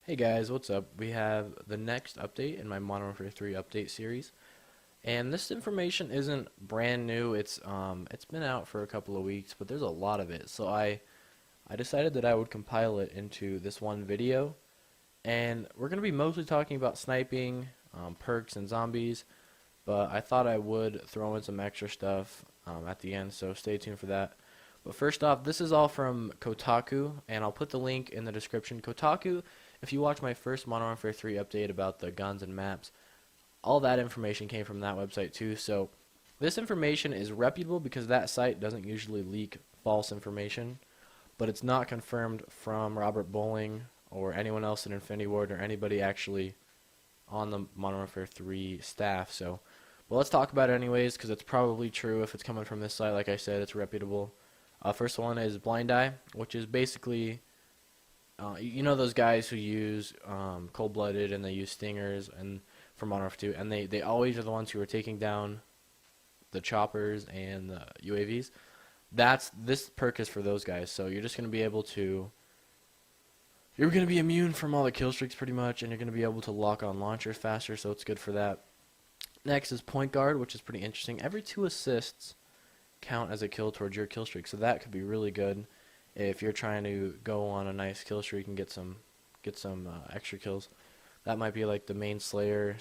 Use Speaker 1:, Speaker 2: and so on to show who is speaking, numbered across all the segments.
Speaker 1: Hey guys, what's up? We have the next update in my Modern Warfare 3 update series. And this information isn't brand new. It's been out for a couple of weeks, but there's a lot of it. So I decided that I would compile it into this one video. And we're going to be mostly talking about sniping, perks and zombies, but I thought I would throw in some extra stuff at the end, so stay tuned for that. But first off, this is all from Kotaku, and I'll put the link in the description. Kotaku, if you watch my first Modern Warfare 3 update about the guns and maps, all that information came from that website too. So this information is reputable because that site doesn't usually leak false information, but it's not confirmed from Robert Bowling or anyone else in Infinity Ward or anybody actually on the Modern Warfare 3 staff. So, well, let's talk about it anyways because it's probably true if it's coming from this site. Like I said, it's reputable. First one is Blind Eye, which is basically, you know those guys who use cold-blooded and they use stingers and for Modern Warfare 2, and they always are the ones who are taking down the choppers and the UAVs. This perk is for those guys, so you're just going to be able to, you're going to be immune from all the kill streaks pretty much, and you're going to be able to lock on launchers faster, so it's good for that. Next is Point Guard, which is pretty interesting. Every 2 assists count as a kill towards your kill streak, so that could be really good if you're trying to go on a nice kill streak and get some extra kills. That might be like the main Slayer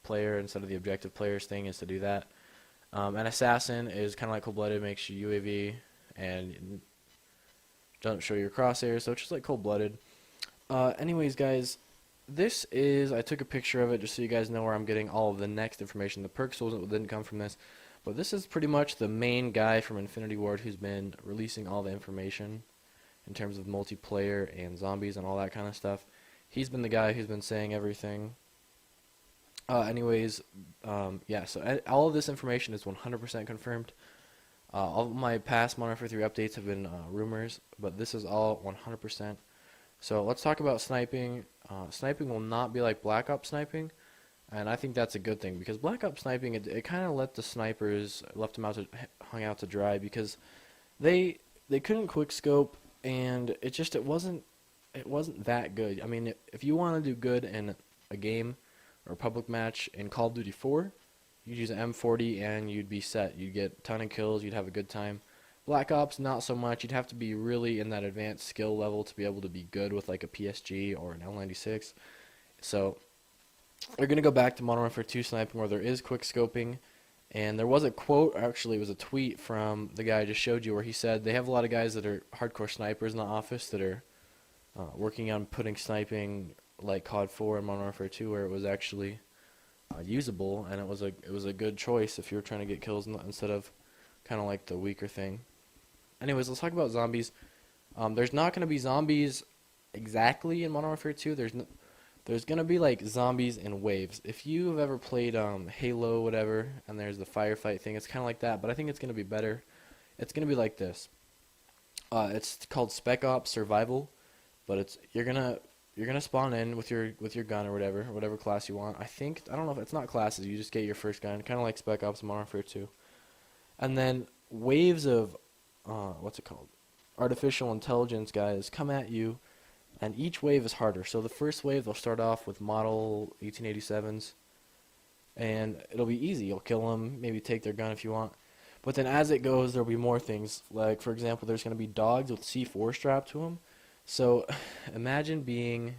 Speaker 1: player instead of the objective players thing is to do that. An Assassin is kind of like Cold-Blooded, makes you UAV and doesn't show your crosshairs, so it's just like Cold-Blooded. Anyways, guys, this is, I took a picture of it just so you guys know where I'm getting all of the next information. The perks didn't come from this. But this is pretty much the main guy from Infinity Ward who's been releasing all the information in terms of multiplayer and zombies and all that kind of stuff. He's been the guy who's been saying everything. Yeah, so all of this information is 100% confirmed. All of my past Modern Warfare 3 updates have been rumors, but this is all 100%. So let's talk about sniping. Sniping will not be like Black Ops sniping. And I think that's a good thing because Black Ops sniping, it kind of let the snipers hung out to dry because they couldn't quick scope, and it wasn't that good. I mean, if you want to do good in a game or a public match in Call of Duty 4, you'd use an M40 and you'd be set. You'd get a ton of kills. You'd have a good time. Black Ops, not so much. You'd have to be really in that advanced skill level to be able to be good with like a PSG or an L96. So they're going to go back to Modern Warfare 2 sniping where there is quick scoping. And there was a quote, actually it was a tweet from the guy I just showed you where he said they have a lot of guys that are hardcore snipers in the office that are working on putting sniping like COD 4 and Modern Warfare 2 where it was actually usable, and it was a good choice if you were trying to get kills instead of kind of like the weaker thing. Anyways, let's talk about zombies. There's not going to be zombies exactly in Modern Warfare 2. There's going to be like zombies in waves. If you've ever played Halo, whatever, and there's the firefight thing, it's kind of like that, but I think it's going to be better. It's going to be like this. It's called Spec Ops Survival, but you're gonna spawn in with your gun or whatever class you want. I don't know if it's not classes. You just get your first gun, kind of like Spec Ops Modern Warfare 2, and then waves of what's it called? Artificial intelligence guys come at you. And each wave is harder. So the first wave, they'll start off with model 1887s. And it'll be easy. You'll kill them, maybe take their gun if you want. But then as it goes, there'll be more things. Like, for example, there's going to be dogs with C4 strapped to them. So imagine being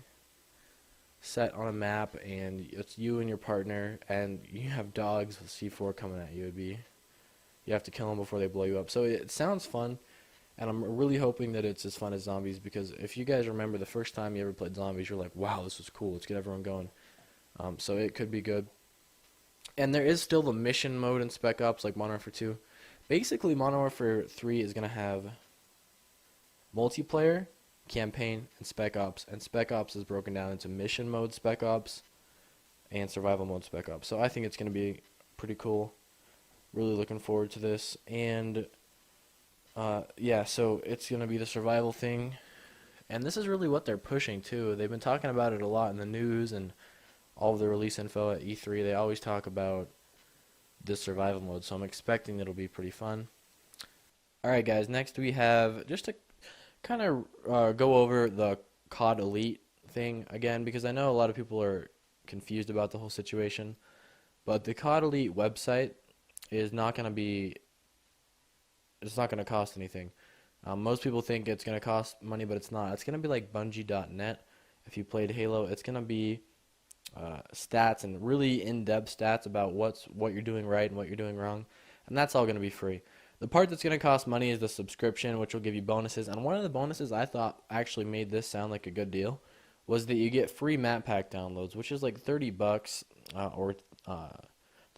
Speaker 1: set on a map, and it's you and your partner, and you have dogs with C4 coming at you. You have to kill them before they blow you up. So it sounds fun. And I'm really hoping that it's as fun as Zombies, because if you guys remember the first time you ever played Zombies, you're like, wow, this was cool. Let's get everyone going. So it could be good. And there is still the mission mode in Spec Ops, like Modern Warfare 2. Basically, Modern Warfare 3 is going to have multiplayer, campaign, and Spec Ops. And Spec Ops is broken down into mission mode Spec Ops and survival mode Spec Ops. So I think it's going to be pretty cool. Really looking forward to this. And yeah, so it's going to be the survival thing. And this is really what they're pushing, too. They've been talking about it a lot in the news and all of the release info at E3. They always talk about this survival mode, so I'm expecting it'll be pretty fun. Alright, guys, next we have, just to kind of go over the COD Elite thing again, because I know a lot of people are confused about the whole situation. But the COD Elite website is not going to be, it's not going to cost anything. Most people think it's going to cost money, but it's not. It's going to be like Bungie.net. If you played Halo, it's going to be stats and really in-depth stats about what you're doing right and what you're doing wrong, and that's all going to be free. The part that's going to cost money is the subscription, which will give you bonuses. And one of the bonuses I thought actually made this sound like a good deal was that you get free map pack downloads, which is like $30 or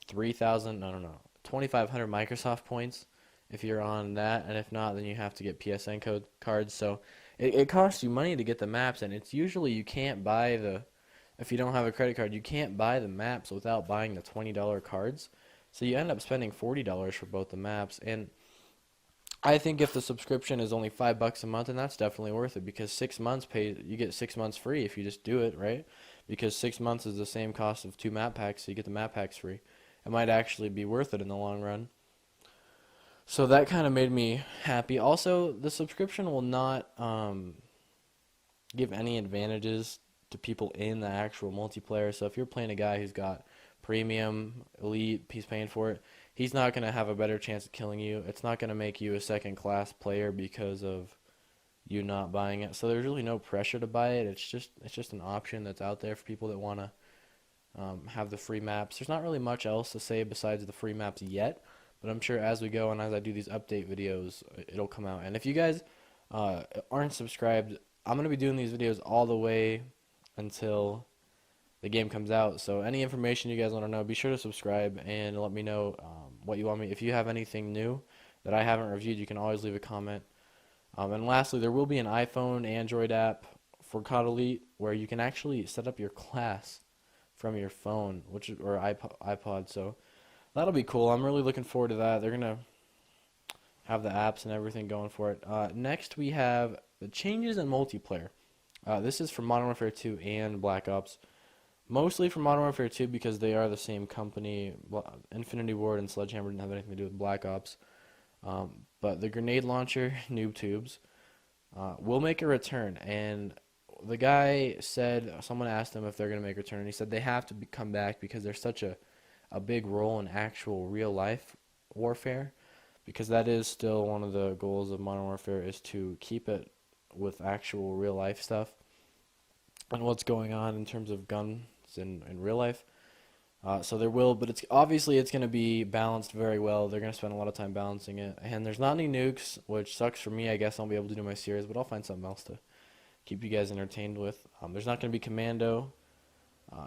Speaker 1: 3,000, I don't know, 2,500 Microsoft points if you're on that, and if not, then you have to get PSN cards. So it costs you money to get the maps, and it's usually you can't buy if you don't have a credit card, you can't buy the maps without buying the $20 cards. So you end up spending $40 for both the maps, and I think if the subscription is only $5 a month, then that's definitely worth it, because 6 months you get 6 months free if you just do it, right? Because 6 months is the same cost of 2 map packs, so you get the map packs free. It might actually be worth it in the long run. So that kind of made me happy. Also, the subscription will not give any advantages to people in the actual multiplayer. So if you're playing a guy who's got premium, elite, he's paying for it, he's not going to have a better chance of killing you. It's not going to make you a second-class player because of you not buying it. So there's really no pressure to buy it. It's just an option that's out there for people that want to have the free maps. There's not really much else to say besides the free maps yet, but I'm sure as we go and as I do these update videos, it'll come out. And if you guys aren't subscribed, I'm going to be doing these videos all the way until the game comes out. So any information you guys want to know, be sure to subscribe and let me know what you want me. If you have anything new that I haven't reviewed, you can always leave a comment. And lastly, there will be an iPhone, Android app for COD Elite where you can actually set up your class from your phone, or iPod. So that'll be cool. I'm really looking forward to that. They're gonna have the apps and everything going for it. Next, we have the changes in multiplayer. This is for Modern Warfare 2 and Black Ops. Mostly for Modern Warfare 2 because they are the same company. Infinity Ward and Sledgehammer didn't have anything to do with Black Ops. But the grenade launcher, noob tubes, will make a return. And the guy said, someone asked him if they're going to make a return, and he said they have to come back because there's such a big role in actual real-life warfare. Because that is still one of the goals of Modern Warfare, is to keep it with actual real-life stuff and what's going on in terms of guns in real life. So there will, but it's going to be balanced very well. They're going to spend a lot of time balancing it. And there's not any nukes, which sucks for me. I guess I'll be able to do my series, but I'll find something else to keep you guys entertained with. There's not going to be commando,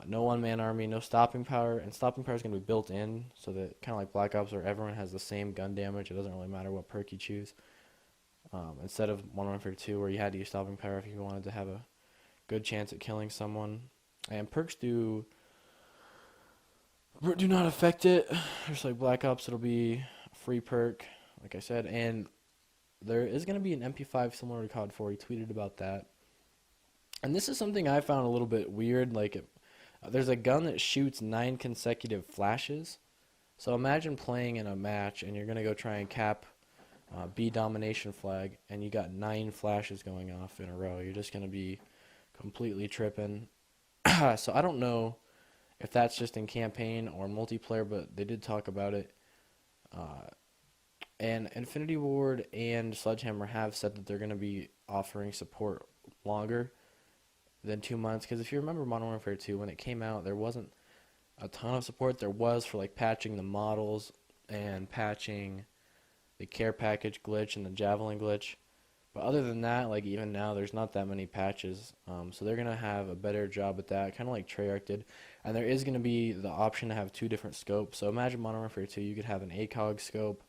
Speaker 1: no one-man army, no stopping power, and stopping power is going to be built in, so that kind of like Black Ops where everyone has the same gun damage. It doesn't really matter what perk you choose. Instead of Modern Warfare 2 where you had to use stopping power if you wanted to have a good chance at killing someone. And perks do not affect it. Just like Black Ops, it'll be a free perk, like I said. And there is going to be an MP5 similar to COD 4. He tweeted about that. And this is something I found a little bit weird. Like, there's a gun that shoots 9 consecutive flashes. So imagine playing in a match and you're going to go try and cap B domination flag, and you got 9 flashes going off in a row. You're just going to be completely tripping. So I don't know if that's just in campaign or multiplayer, but they did talk about it. And Infinity Ward and Sledgehammer have said that they're going to be offering support longer than 2 months. Because if you remember Modern Warfare 2, when it came out, there wasn't a ton of support. There was for like patching the models and patching the care package glitch and the javelin glitch. But other than that, like even now, there's not that many patches. So they're going to have a better job at that, kind of like Treyarch did. And there is going to be the option to have 2 different scopes. So imagine Modern Warfare 2, you could have an ACOG scope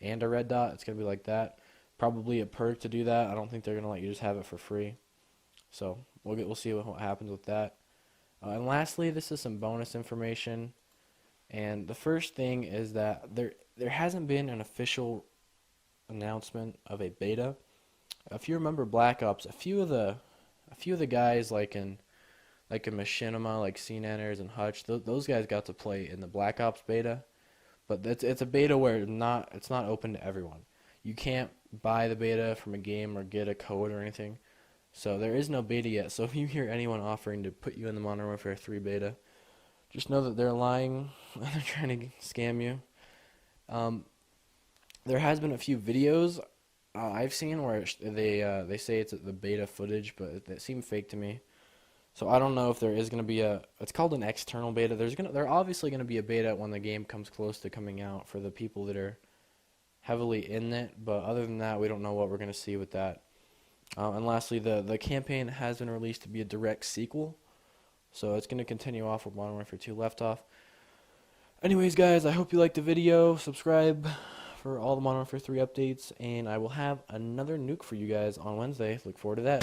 Speaker 1: and a red dot. It's going to be like that. Probably a perk to do that. I don't think they're going to let you just have it for free. So we'll see what happens with that. And lastly, this is some bonus information. And the first thing is that there hasn't been an official announcement of a beta. If you remember Black Ops, a few of the guys like in Machinima, like CNNers and Hutch, those guys got to play in the Black Ops beta, but it's a beta where it's not open to everyone. You can't buy the beta from a game or get a code or anything. So there is no beta yet. So if you hear anyone offering to put you in the Modern Warfare 3 beta, just know that they're lying. They're trying to scam you. There has been a few videos I've seen where they say it's the beta footage, but it seemed fake to me. So I don't know if there is going to be it's called an external beta. There obviously going to be a beta when the game comes close to coming out for the people that are heavily in it, but other than that, we don't know what we're going to see with that. And lastly, the campaign has been released to be a direct sequel, so it's going to continue off where Modern Warfare 2 left off. Anyways, guys, I hope you liked the video. Subscribe for all the Modern Warfare 3 updates, and I will have another nuke for you guys on Wednesday. Look forward to that.